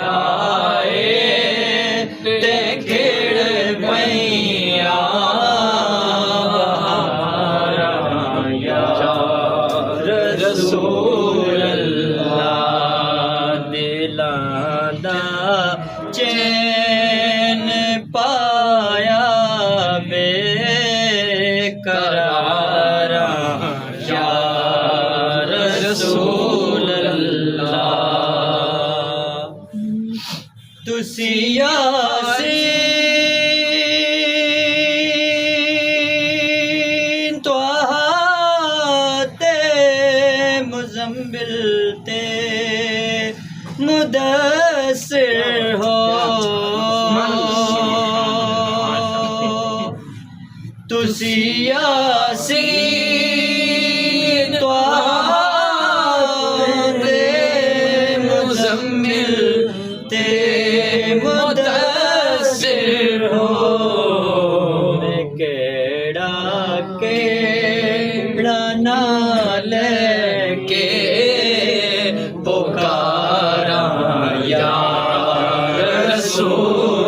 آئے تے کھڑ پئیاں بہاراں یا رسول اللہ دلاں دا چین پایا بے قراراں یا رسول اللہ تسی یاسین طٰہٰ تے مزمل تے مدثر ہو تسی یاسین طٰہٰ تے مزمل تے مدثر ہو میں کیڑا نال کے پکاراں یا رسول